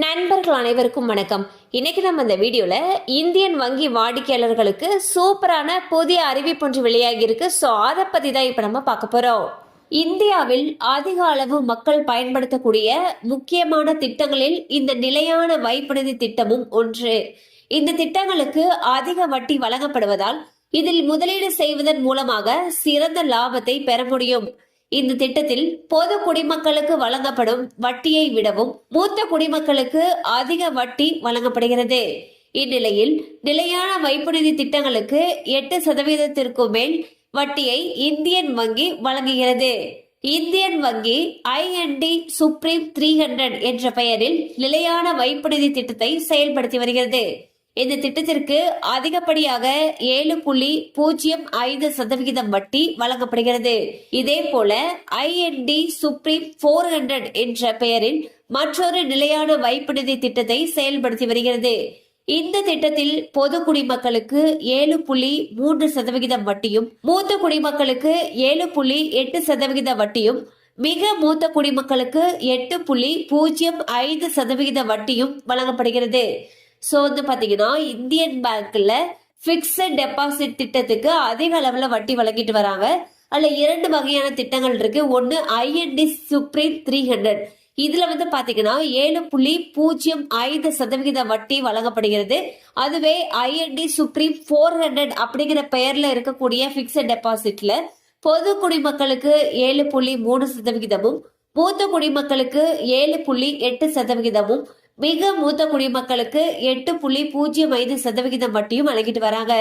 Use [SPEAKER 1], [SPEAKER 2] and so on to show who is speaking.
[SPEAKER 1] நண்பர்கள் அனைவருக்கும் வணக்கம். இன்னைக்கு நம்ம இந்த வீடியோல இந்தியன் வங்கி வாடிக்கையாளர்களுக்கு சூப்பரான புதிய அறிவிப்பு ஒன்று வெளியாகி இருக்கு. ஸோ அதை பத்தி தான் இப்ப நம்ம பார்க்க போறோம். இந்தியாவில் அதிக அளவு மக்கள் பயன்படுத்தக்கூடிய முக்கியமான திட்டங்களில் இந்த நிலையான வைப்பு நிதி திட்டமும் ஒன்று. இந்த திட்டங்களுக்கு அதிக வட்டி வழங்கப்படுவதால் இதில் முதலீடு செய்வதன் மூலமாக சிறந்த லாபத்தை பெற முடியும். இந்த திட்டத்தில் பொது குடிமக்களுக்கு வழங்கப்படும் வட்டியை விடவும் மூத்த குடிமக்களுக்கு அதிக வட்டி வழங்கப்படுகிறது. இந்நிலையில் நிலையான வைப்பு நிதி திட்டங்களுக்கு 8% மேல் வட்டியை இந்தியன் வங்கி வழங்குகிறது. இந்தியன் வங்கி IND சுப்ரீம் 300 என்ற பெயரில் நிலையான வைப்பு நிதி திட்டத்தை செயல்படுத்தி வருகிறது. இந்த திட்டத்திற்கு அதிகப்படியாக 7.05% வட்டி வழங்கப்படுகிறது. இதே போல IND சுப்ரீம் 400 என்ற பெயரில் மற்றொரு நிலையான வைப்பு நிதி திட்டத்தை செயல்படுத்தி வருகிறது. இந்த திட்டத்தில் பொது குடிமக்களுக்கு 7.3% வட்டியும் மூத்த குடிமக்களுக்கு 7.8% வட்டியும் மிக மூத்த குடிமக்களுக்கு 8.05% வட்டியும் வழங்கப்படுகிறது. ஸோ வந்து பார்த்தீங்கன்னா இந்தியன் பேங்க்ல ஃபிக்ஸட் டெபாசிட் திட்டத்துக்கு அதிக அளவில் வட்டி வழங்கிட்டு வராங்க. அதில் 2 வகையான திட்டங்கள் இருக்கு. ஒன்று IND சுப்ரீம் 300. இதுல வந்து பாத்தீங்கன்னா 7.05% வட்டி வழங்கப்படுகிறது. அதுவே IND சுப்ரீம் 400 அப்படிங்கிற பெயர்ல இருக்கக்கூடிய பிக்ஸட் டெபாசிட்ல பொது குடிமக்களுக்கு 7.3%, மூத்த குடிமக்களுக்கு 7.8%, மிக மூத்த குடிமக்களுக்கு 8.05% வட்டியும் வழங்கிட்டு வராங்க.